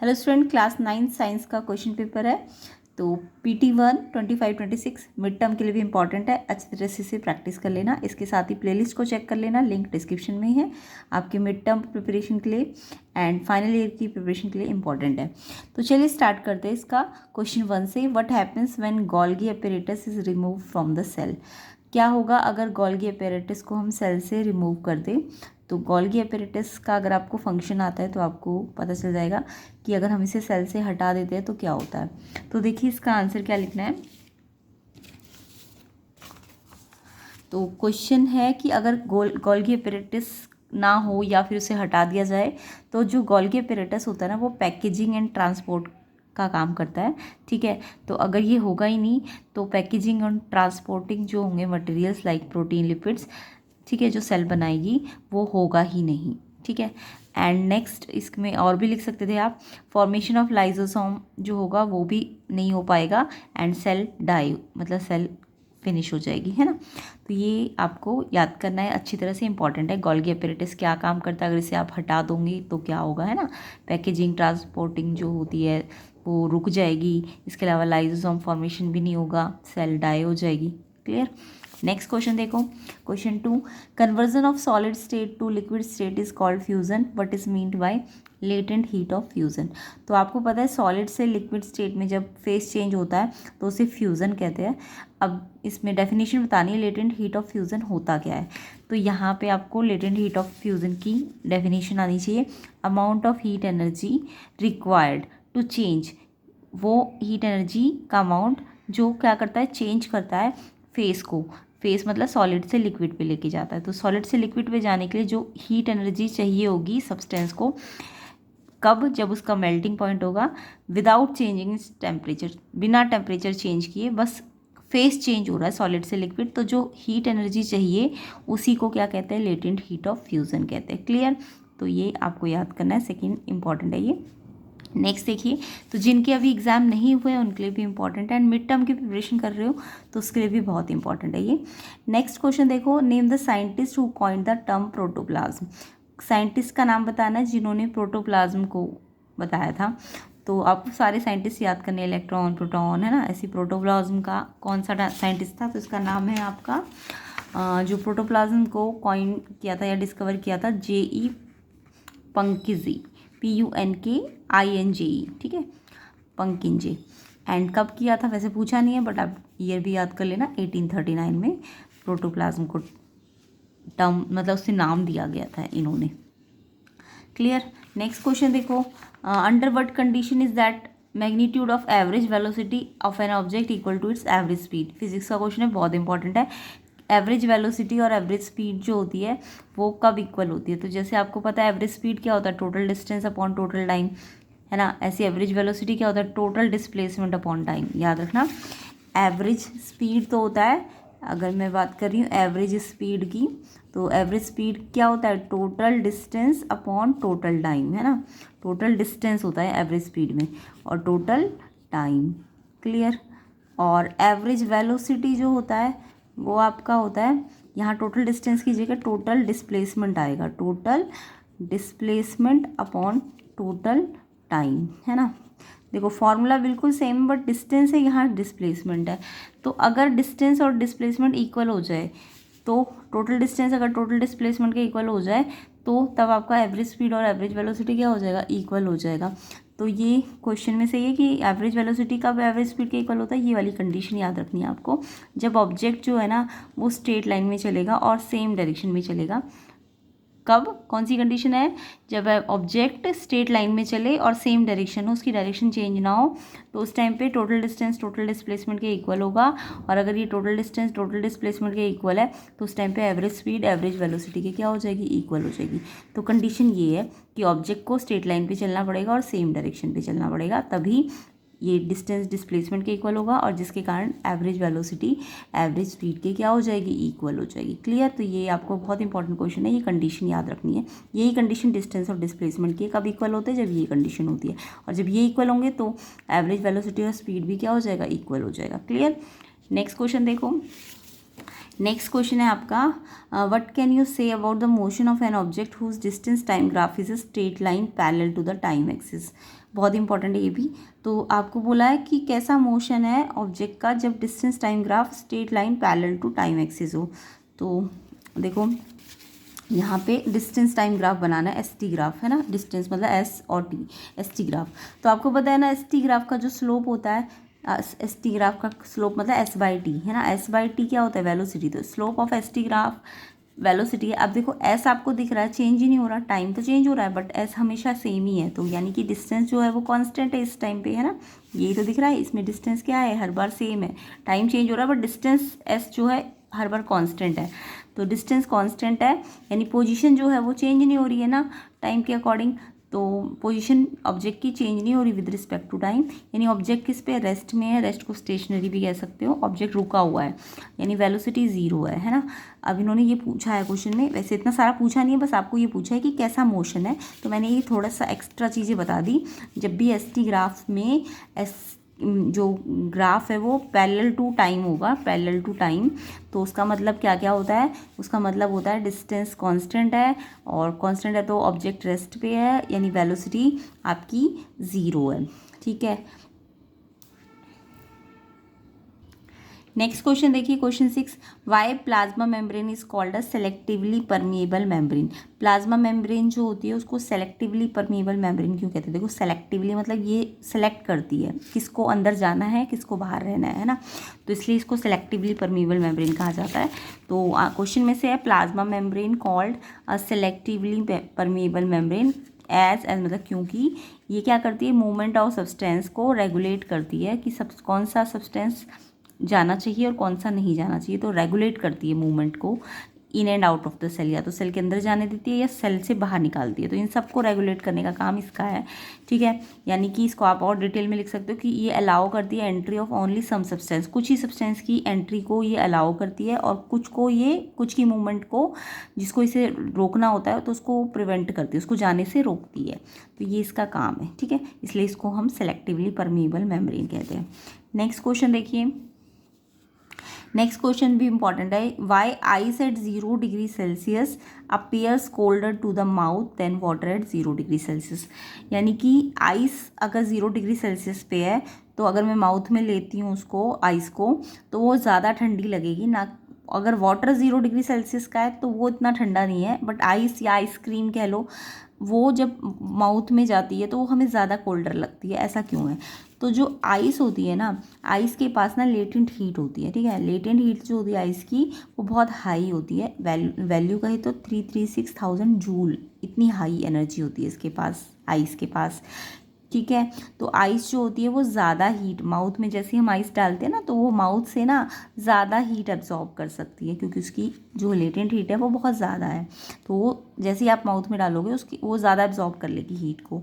Hello student, class 9 science का question paper है। तो PT1 25-26 मिड टर्म के लिए भी इंपॉर्टेंट है। अच्छी तरह से इसे प्रैक्टिस कर लेना। इसके साथ ही प्लेलिस्ट को चेक कर लेना, लिंक डिस्क्रिप्शन में है। आपके मिड टर्म प्रिपरेशन के लिए एंड फाइनल ईयर की प्रिपरेशन के लिए इंपॉर्टेंट है। तो चलिए स्टार्ट करते हैं इसका क्वेश्चन 1 से। What happens when Golgi apparatus is remove from the cell. क्या होगा अगर गोल्गी अपैरेटस को हम सेल से रिमूव कर दें। तो गोल्गी अपैरेटस का अगर आपको फंक्शन आता है तो आपको पता चल जाएगा कि अगर हम इसे सेल से हटा देते हैं तो क्या होता है। तो देखिए इसका आंसर क्या लिखना है। तो क्वेश्चन है कि अगर गोल्गी अपैरेटस ना हो या फिर उसे हटा दिया जाए तो जो गोल्गी अपैरेटस होता है ना वो पैकेजिंग एंड ट्रांसपोर्ट का काम करता है। ठीक है, तो अगर ये होगा ही नहीं तो पैकेजिंग एंड ट्रांसपोर्टिंग जो होंगे मटेरियल्स लाइक प्रोटीन लिपिड्स, ठीक है, जो सेल बनाएगी वो होगा ही नहीं। ठीक है, एंड नेक्स्ट इसमें और भी लिख सकते थे आप, फॉर्मेशन ऑफ लाइजोसोम जो होगा वो भी नहीं हो पाएगा एंड सेल डाई मतलब सेल फिनिश हो जाएगी, है ना। तो ये आपको याद करना है, अच्छी तरह से इंपॉर्टेंट है। गोल्गी अपैरेटस क्या काम करता है, अगर इसे आप हटा दोगे तो क्या होगा, है ना। पैकेजिंग ट्रांसपोर्टिंग जो होती है वो रुक जाएगी। इसके अलावा लाइजोसोम फॉर्मेशन भी नहीं होगा, सेल डाई हो जाएगी। क्लियर। नेक्स्ट क्वेश्चन देखो, question 2, conversion of solid state to liquid state is called fusion. What is meant by latent heat of fusion. तो आपको पता है सॉलिड से लिक्विड स्टेट में जब फेस चेंज होता है तो उसे फ्यूजन कहते हैं। अब इसमें डेफिनेशन बतानी है लेटेंट हीट ऑफ फ्यूजन होता क्या है। तो यहाँ पे आपको लेटेंट हीट ऑफ फ्यूजन की डेफिनेशन आनी चाहिए। Amount of heat energy required to change, वो हीट एनर्जी का अमाउंट जो क्या करता है, चेंज करता है फेस को। फेस मतलब सॉलिड से लिक्विड पे लेके जाता है। तो सॉलिड से लिक्विड पे जाने के लिए जो हीट एनर्जी चाहिए होगी सब्सटेंस को, कब, जब उसका मेल्टिंग पॉइंट होगा विदाउट चेंजिंग टेम्परेचर, बिना टेम्परेचर चेंज किए, बस फेस चेंज हो रहा है सॉलिड से लिक्विड, तो जो हीट एनर्जी चाहिए उसी को क्या कहते हैं, लेटेंट हीट ऑफ फ्यूजन कहते हैं। क्लियर। तो ये आपको याद करना है, सेकेंड इंपॉर्टेंट है ये। नेक्स्ट देखिए, तो जिनके अभी एग्जाम नहीं हुए उनके लिए भी इंपॉर्टेंट है एंड मिड टर्म की प्रिपरेशन कर रहे हो तो उसके लिए भी बहुत इंपॉर्टेंट है ये। नेक्स्ट क्वेश्चन देखो, name the scientist who coined the term protoplasm. Scientist का नाम बताना है जिन्होंने प्रोटोप्लाज्म को बताया था। तो आपको सारे साइंटिस्ट याद करने, इलेक्ट्रॉन, प्रोटॉन, है ना। ऐसी प्रोटोप्लाज्म का कौन सा साइंटिस्ट था, तो इसका नाम है आपका जो प्रोटोप्लाज्म को कॉइन किया था या डिस्कवर किया था, J.E. पंकिंजे, PUNKINJE, ठीक है, पंकिंजे। एंड कब किया था वैसे पूछा नहीं है बट आप ईयर भी याद कर लेना। 1839 में प्रोटोप्लाज्म को टर्म मतलब उससे नाम दिया गया था इन्होंने। क्लियर। नेक्स्ट क्वेश्चन देखो, under what condition is that magnitude of average velocity of an object equal to its average speed. Physics का क्वेश्चन है, बहुत इंपॉर्टेंट है। एवरेज वेलोसिटी और एवरेज स्पीड जो होती है वो कब इक्वल होती है। तो जैसे आपको पता है एवरेज स्पीड क्या होता है, total distance upon total time, है ना। ऐसी एवरेज वेलोसिटी क्या होता है, टोटल डिस्प्लेसमेंट अपॉन टाइम। याद रखना, एवरेज स्पीड तो होता है, अगर मैं बात कर रही हूँ एवरेज स्पीड की, तो एवरेज स्पीड क्या होता है, total distance upon total time, है ना। टोटल डिस्टेंस होता है एवरेज स्पीड में और टोटल टाइम। क्लियर। और एवरेज वेलोसिटी जो होता है वो आपका होता है, यहाँ टोटल डिस्टेंस की जगह टोटल डिस्प्लेसमेंट आएगा, total displacement upon total time, है ना। देखो फॉर्मूला बिल्कुल सेम बट डिस्टेंस है, यहाँ डिस्प्लेसमेंट है। तो अगर डिस्टेंस और डिस्प्लेसमेंट इक्वल हो जाए, तो टोटल डिस्टेंस अगर टोटल डिस्प्लेसमेंट के इक्वल हो जाए तो तब आपका एवरेज स्पीड और एवरेज वेलोसिटी क्या हो जाएगा, इक्वल हो जाएगा। तो ये क्वेश्चन में से ये कि एवरेज वेलोसिटी कब एवरेज स्पीड के इक्वल होता है, ये वाली कंडीशन याद रखनी है आपको। जब ऑब्जेक्ट जो है ना वो स्ट्रेट लाइन में चलेगा और सेम डायरेक्शन में चलेगा। कब, कौन सी कंडीशन है, जब ऑब्जेक्ट स्ट्रेट लाइन में चले और सेम डायरेक्शन हो, उसकी डायरेक्शन चेंज ना हो, तो उस टाइम पे टोटल डिस्टेंस टोटल डिस्प्लेसमेंट के इक्वल होगा। और अगर ये टोटल डिस्टेंस टोटल डिस्प्लेसमेंट के इक्वल है तो उस टाइम पे एवरेज स्पीड एवरेज वेलोसिटी के क्या हो जाएगी, इक्वल हो जाएगी। तो कंडीशन ये है कि ऑब्जेक्ट को स्ट्रेट लाइन पे चलना पड़ेगा और सेम डायरेक्शन पे चलना पड़ेगा, तभी ये डिस्टेंस डिस्प्लेसमेंट के इक्वल होगा और जिसके कारण एवरेज वेलोसिटी एवरेज स्पीड के क्या हो जाएगी, इक्वल हो जाएगी। क्लियर। तो ये आपको बहुत इंपॉर्टेंट क्वेश्चन है, ये कंडीशन याद रखनी है। यही कंडीशन डिस्टेंस और डिस्प्लेसमेंट की कब इक्वल होते हैं, जब ये कंडीशन होती है, और जब ये इक्वल होंगे तो एवरेज वेलोसिटी और स्पीड भी क्या हो जाएगा, इक्वल हो जाएगा। क्लियर। नेक्स्ट क्वेश्चन देखो, नेक्स्ट क्वेश्चन है आपका, what can you say about the motion of an object whose distance time graph is a straight line parallel to the time axis. बहुत इंपॉर्टेंट है ये भी। तो आपको बोला है कि कैसा मोशन है ऑब्जेक्ट का जब distance time graph straight line parallel to time axis हो। तो देखो यहाँ पे डिस्टेंस टाइम ग्राफ बनाना है, एस टी ग्राफ है ना, डिस्टेंस मतलब एस और टी, एस टी ग्राफ। तो आपको पता है ना एस टी ग्राफ का जो स्लोप होता है, एस टी ग्राफ का स्लोप मतलब एस बाई टी है ना, एस बाई टी क्या होता है, वेलोसिटी। तो slope of S T graph velocity है। अब देखो एस आपको दिख रहा है, चेंज ही नहीं हो रहा, टाइम तो चेंज हो रहा है बट एस हमेशा सेम ही है, तो यानी कि डिस्टेंस जो है वो कांस्टेंट है इस टाइम पे, है ना। यही तो दिख रहा है, इसमें डिस्टेंस क्या है, हर बार सेम है, टाइम चेंज हो रहा है बट डिस्टेंस एस जो है हर बार कांस्टेंट है। तो डिस्टेंस कांस्टेंट है यानी पोजीशन जो है वो चेंज नहीं हो रही है ना टाइम के अकॉर्डिंग। तो पोजीशन ऑब्जेक्ट की चेंज नहीं हो रही विद रिस्पेक्ट टू टाइम, यानी ऑब्जेक्ट किस पे, रेस्ट में है, रेस्ट को स्टेशनरी भी कह सकते हो, ऑब्जेक्ट रुका हुआ है यानी वेलोसिटी ज़ीरो है ना। अब इन्होंने ये पूछा है क्वेश्चन में, वैसे इतना सारा पूछा नहीं है, बस आपको ये पूछा है कि कैसा मोशन है, तो मैंने ये थोड़ा सा एक्स्ट्रा चीज़ें बता दी। जब भी एस टी ग्राफ में एस जो ग्राफ है वो पैरेलल टू टाइम होगा, पैरेलल टू टाइम, तो उसका मतलब क्या क्या होता है, उसका मतलब होता है डिस्टेंस कांस्टेंट है, और कांस्टेंट है तो ऑब्जेक्ट रेस्ट पे है यानी वेलोसिटी आपकी ज़ीरो है, ठीक है। नेक्स्ट क्वेश्चन देखिए, question 6, why plasma membrane is called a selectively permeable membrane. Plasma membrane जो होती है उसको सेलेक्टिवली परमिएबल मेम्ब्रेन क्यों कहते हैं। देखो सेलेक्टिवली मतलब ये सेलेक्ट करती है किसको अंदर जाना है किसको बाहर रहना है ना, तो इसलिए इसको सेलेक्टिवली परमिएबल मेम्ब्रेन कहा जाता है। तो क्वेश्चन में से है plasma membrane called a selectively permeable membrane as मतलब क्योंकि ये क्या करती है, मूवमेंट ऑफ सब्सटेंस को रेगुलेट करती है कि कौन सा सब्सटेंस जाना चाहिए और कौन सा नहीं जाना चाहिए, तो रेगुलेट करती है मूवमेंट को in and out of the cell, या तो सेल के अंदर जाने देती है या सेल से बाहर निकालती है, तो इन सबको रेगुलेट करने का काम इसका है, ठीक है। यानी कि इसको आप और डिटेल में लिख सकते हो कि ये अलाउ करती है entry of only some substance, कुछ ही सब्सटेंस की एंट्री को ये अलाउ करती है, और कुछ को ये कुछ की मूवमेंट को जिसको इसे रोकना होता है तो उसको प्रिवेंट करती है, उसको जाने से रोकती है, तो ये इसका काम है, ठीक है। इसलिए इसको हम सेलेक्टिवली परमिएबल मेम्ब्रेन कहते हैं। नेक्स्ट क्वेश्चन देखिए, नेक्स्ट क्वेश्चन भी इंपॉर्टेंट है, why ice at 0 degree Celsius appears colder to the mouth than water at 0 degree Celsius. यानी कि आइस अगर 0 डिग्री सेल्सियस पे है तो अगर मैं माउथ में लेती हूँ उसको आइस को तो वो ज़्यादा ठंडी लगेगी ना, अगर वाटर 0 डिग्री सेल्सियस का है तो वो इतना ठंडा नहीं है, बट आइस या आइसक्रीम कह लो वो जब माउथ में जाती है तो वो हमें ज़्यादा कोल्डर लगती है, ऐसा क्यों है। तो जो आइस होती है ना, आइस के पास ना लेटेंट हीट होती है, ठीक है, लेटेंट हीट जो होती है आइस की वो बहुत हाई होती है, वैल्यू कहे तो 336,000 जूल, इतनी हाई एनर्जी होती है इसके पास, आइस के पास, ठीक है। तो आइस जो होती है वो ज़्यादा हीट माउथ में, जैसे हम आइस डालते हैं ना तो वो माउथ से ना ज़्यादा हीट एब्जॉर्ब कर सकती है क्योंकि उसकी जो लेटेंट हीट है वो बहुत ज़्यादा है, तो वो जैसे ही आप माउथ में डालोगे उसकी वो ज़्यादा एब्जॉर्ब कर लेगी हीट को,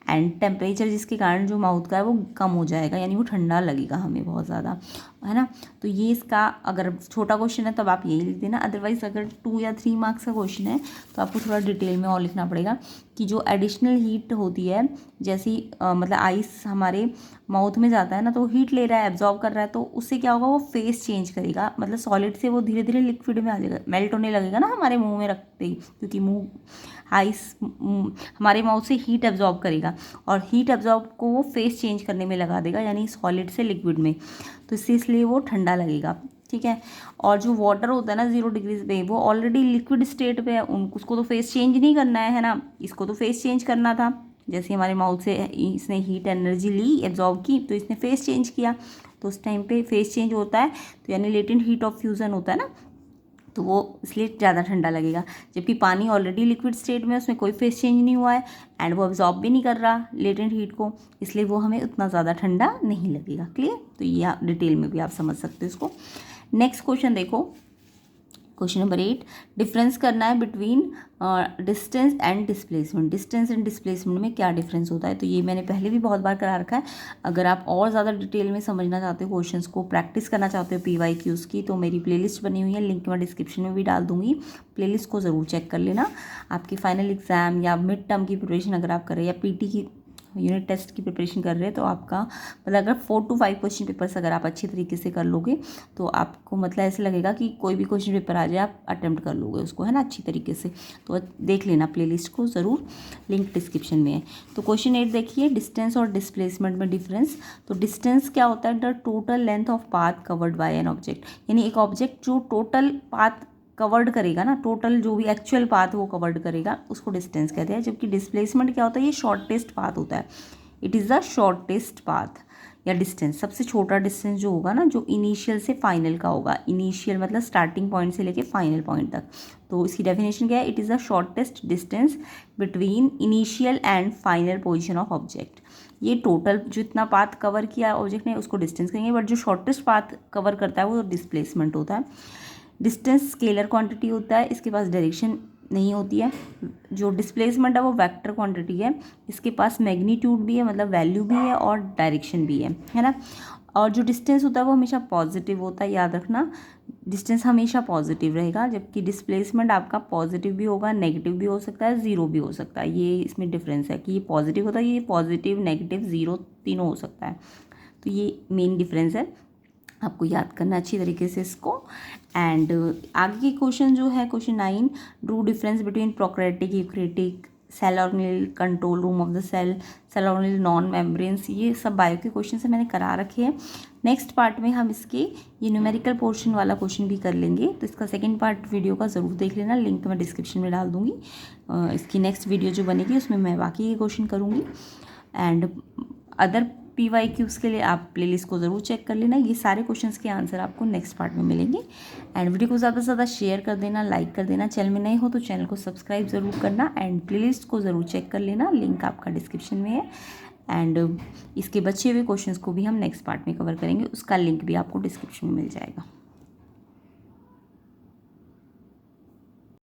एंड टेम्परेचर जिसके कारण जो माउथ का है वो कम हो जाएगा, यानी वो ठंडा लगेगा हमें बहुत ज़्यादा, है ना। तो ये इसका अगर छोटा क्वेश्चन है तब आप यही लिख देना, अदरवाइज अगर 2 या 3 मार्क्स का क्वेश्चन है तो आपको थोड़ा डिटेल में और लिखना पड़ेगा कि जो एडिशनल हीट होती है, जैसी मतलब आइस हमारे माउथ में जाता है ना तो हीट ले रहा है, एब्जॉर्ब कर रहा है, तो उससे क्या होगा, वो फेस चेंज करेगा, मतलब सॉलिड से वो धीरे धीरे लिक्विड में आ जाएगा, मेल्ट होने लगेगा ना हमारे मुंह में रखते ही, क्योंकि मुंह आइस हमारे माउथ से हीट एब्जॉर्ब करेगा, और हीट एब्जॉर्ब को वो फेस चेंज करने में लगा देगा, यानी सॉलिड से लिक्विड में, तो इसलिए वो ठंडा लगेगा, ठीक है। और जो वाटर होता है ना 0 डिग्री पे वो ऑलरेडी लिक्विड स्टेट पे है, उसको तो फेस चेंज नहीं करना है ना, इसको तो फेस चेंज करना था, जैसे हमारे माउथ से इसने हीट एनर्जी ली एब्जॉर्ब की तो इसने फेस चेंज किया, तो उस टाइम पे फेस चेंज होता है तो यानी लेटेंट हीट ऑफ फ्यूज़न होता है ना, तो वो इसलिए ज़्यादा ठंडा लगेगा, जबकि पानी ऑलरेडी लिक्विड स्टेट में उसमें कोई फेस चेंज नहीं हुआ है एंड वो एब्जॉर्ब भी नहीं कर रहा लेटेंट हीट को, इसलिए वो हमें उतना ज़्यादा ठंडा नहीं लगेगा, क्लियर। तो ये आप डिटेल में भी आप समझ सकते हो इसको। नेक्स्ट क्वेश्चन देखो, क्वेश्चन नंबर 8, डिफरेंस करना है between distance and displacement. Distance and displacement में क्या डिफरेंस होता है, तो ये मैंने पहले भी बहुत बार करा रखा है, अगर आप और ज़्यादा डिटेल में समझना चाहते हो क्वेश्चंस को, प्रैक्टिस करना चाहते हो PYQs की, तो मेरी प्लेलिस्ट बनी हुई है, लिंक मैं डिस्क्रिप्शन में भी डाल दूंगी, प्लेलिस्ट को ज़रूर चेक कर लेना। आपकी फाइनल एग्जाम या मिड टर्म की प्रिपरेशन अगर आप कर रहे हैं या PT की यूनिट टेस्ट की प्रिपरेशन कर रहे हैं तो आपका मतलब अगर 4 to 5 क्वेश्चन पेपर्स अगर आप अच्छी तरीके से कर लोगे तो आपको मतलब ऐसे लगेगा कि कोई भी क्वेश्चन पेपर आ जाए आप अटेम्प्ट कर लोगे उसको, है ना, अच्छी तरीके से। तो देख लेना प्लेलिस्ट को ज़रूर, लिंक डिस्क्रिप्शन में है। तो क्वेश्चन 8 देखिए, डिस्टेंस और डिस्प्लेसमेंट में डिफरेंस। तो डिस्टेंस क्या होता है? The total length of path covered by an object, यानी एक ऑब्जेक्ट जो टोटल पाथ कवर्ड करेगा ना, टोटल जो भी एक्चुअल पाथ वो कवर्ड करेगा उसको डिस्टेंस कहते हैं। जबकि डिस्प्लेसमेंट क्या होता है? ये शॉर्टेस्ट पाथ होता है, it is the shortest path या डिस्टेंस, सबसे छोटा डिस्टेंस जो होगा ना, जो इनिशियल से फाइनल का होगा। इनिशियल मतलब स्टार्टिंग पॉइंट से लेके फाइनल पॉइंट तक। तो इसकी डेफिनेशन क्या है? It is the shortest distance between initial and final position of object. ये टोटल जितना पाथ कवर किया ऑब्जेक्ट ने उसको डिस्टेंस कहेंगे, बट जो शॉर्टेस्ट पाथ कवर करता है वो डिस्प्लेसमेंट होता है। डिस्टेंस स्केलर क्वांटिटी होता है, इसके पास डायरेक्शन नहीं होती है। जो डिस्प्लेसमेंट है वो वेक्टर क्वांटिटी है, इसके पास मैग्नीट्यूड भी है मतलब वैल्यू भी है और डायरेक्शन भी है ना। और जो डिस्टेंस होता है वो हमेशा पॉजिटिव होता है, याद रखना, डिस्टेंस हमेशा पॉजिटिव रहेगा। जबकि डिस्प्लेसमेंट आपका पॉजिटिव भी होगा, नेगेटिव भी हो सकता है, ज़ीरो भी हो सकता है। ये इसमें डिफरेंस है कि ये पॉजिटिव होता है, ये पॉजिटिव, नेगेटिव, ज़ीरो तीनों हो सकता है। तो ये मेन डिफरेंस है, आपको याद करना अच्छी तरीके से इसको। एंड आगे की क्वेश्चन जो है question 9, drew difference between prokaryotic, eukaryotic, cell organelle, control room of the cell organelle, non membranes, ये सब बायो के क्वेश्चन से मैंने करा रखे हैं। नेक्स्ट पार्ट में हम इसके ये न्यूमेरिकल पोर्शन वाला क्वेश्चन भी कर लेंगे, तो इसका सेकंड पार्ट वीडियो का ज़रूर देख लेना, लिंक मैं डिस्क्रिप्शन में डाल दूँगी। इसकी नेक्स्ट वीडियो जो बनेगी उसमें मैं बाकी के क्वेश्चन करूँगी। एंड अदर PYQs के लिए आप प्लेलिस्ट को ज़रूर चेक कर लेना, ये सारे क्वेश्चंस के आंसर आपको नेक्स्ट पार्ट में मिलेंगे। एंड वीडियो को ज़्यादा से ज़्यादा शेयर कर देना, लाइक कर देना, चैनल में नए हो तो चैनल को सब्सक्राइब ज़रूर करना एंड प्लेलिस्ट को ज़रूर चेक कर लेना, लिंक आपका डिस्क्रिप्शन में है। एंड इसके बचे हुए क्वेश्चंस को भी हम नेक्स्ट पार्ट में कवर करेंगे, उसका लिंक भी आपको डिस्क्रिप्शन में मिल जाएगा।